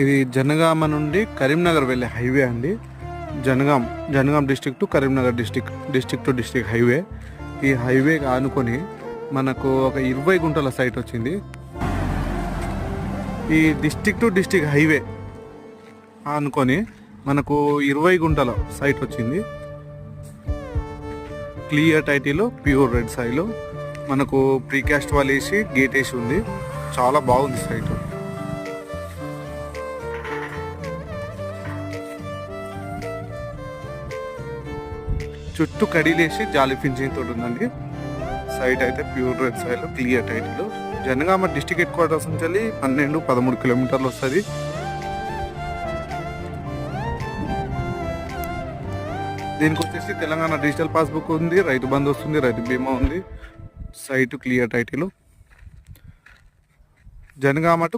ఇది జనగామ నుండి కరీంనగర్ వెళ్ళే హైవే అండి. Jangaon district to Karimnagar district to district highway. ఈ హైవే ఆనుకొని మనకు ఒక 20 గుంటల సైట్ వచ్చింది. ఈ డిస్టిక్ టు డిస్టిక్ హైవే అనుకొని మనకు 20 గుంటల సైట్ వచ్చింది. Clear title, pure red soil, మనకు ప్రీకాస్ట్ వాల్ వేసి గేట్ వేసి ఉంది. చాలా బాగుంది సైట్. చుట్టూ కడీలేసి జాలి ఫినిషింగ్ తోటి ఉందండి. సైట్ అయితే pure red soil, clear title. Jangaon district headquarters నుంచి 12-13 కిలోమీటర్లు వస్తుంది. దీనికి వచ్చేసి తెలంగాణ డిజిటల్ పాస్బుక్ ఉంది, రైతు బంధు వస్తుంది, రైతు బీమా ఉంది. Site clear title. Jangaon to